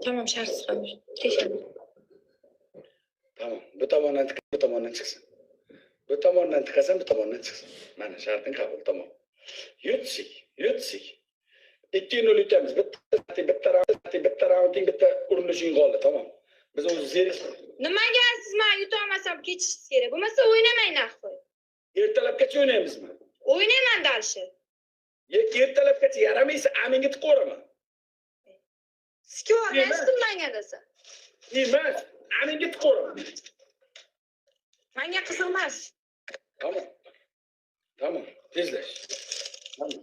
Tamam, shartsiz qo'ymish. Tekshiring. Tamam. Bu tomondan tiqib, bu tomondan chiqsin. Bu tomondan tiqasan, bu tomondan chiqsin. Mana sharting qabul, tamam. Yutsik. 2-0 yutamiz. Bitta raunding, bitta urinishing qoldi, tamam. Biz o'zi zerish. Nimaga siz men yuta olmasam ketishingiz kerak? Bo'lmasa o'ynamayman axir. Ertalabgacha o'ynaymizmi? O'ynayman dalshi. Ertalabgacha yaramaysa, aminga tiqoraman. Sizga o'rganishtirmagan desa. Emas, aminga tiqoraman. Menga qiziq emas. Tamam. Tezlash. Tamam.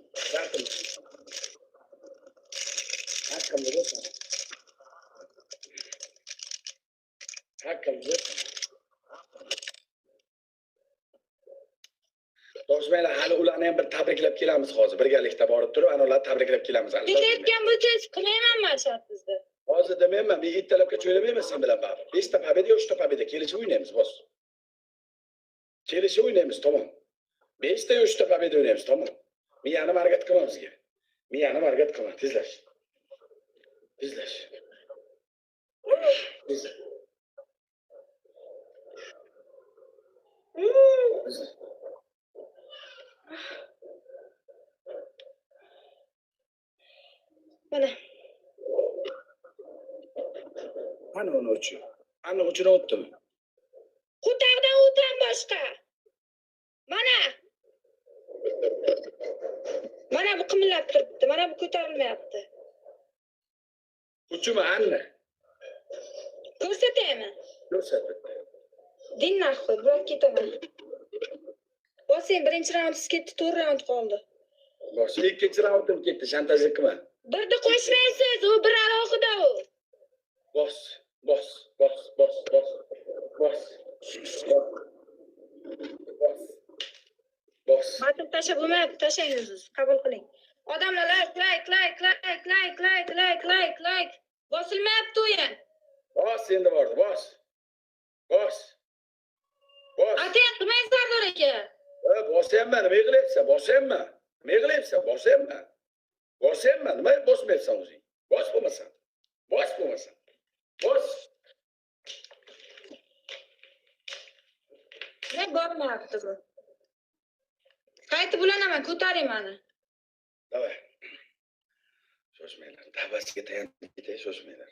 Haqqimda. Do'stlar, hali ularni ham bir tabriklab kelamiz hozir. Birgalikda borib turib, ana ularni tabriklab kelamiz. Ketayotgan bo'lsangiz qilmayman men shartingizni. Hozir demayman, men ertalabgacha o'ynamayman sen bilan baribir. 5 ta pobeda, 3 ta pobeda kelishib o'ynaymiz, boss. Kelishib o'ynaymiz, tamam. 5 ta 3 ta pobeda o'ynaymiz, tamam. Miyani harakat qilamiz bizga. Miyani harakat qilamiz, tezlash. Mana. Ana uni uchi. Ana uchini o'tdimi? Qutardan o'tam boshqa. Mana bu qimillab turibdi. Mana bu ko'tarilmayapti. Uchimi Anna? Ko'rsataymi? Ko'rsat bitta. Dinnar qo'y, bo'lib ketaman. Sen birinchi raundsiz ketdi, 4 raund qoldi. Bosh, ikkinchi raundim ketdi, shantajlik qilma. Birni qo'shmaysiz, u bir alohida u. Boss. Batib tashlab bo'lmayapti, tashlang o'zingiz, qabul qiling. Odamlar like. Bosilmayapti o'yin. Boss endi bordi, boss. Atay, qilmaysiz Sardor aka. Bosyapman, nima qilyapsan? Bosyapman. Nima bosmayapsan o'zing? Bosh bo'lmasan. Ne bormayapti bu. Qaytib ulanaman, ko'taring meni. Davay. Shoshmanglar. Tabasiga tayanib ketay, shoshmanglar.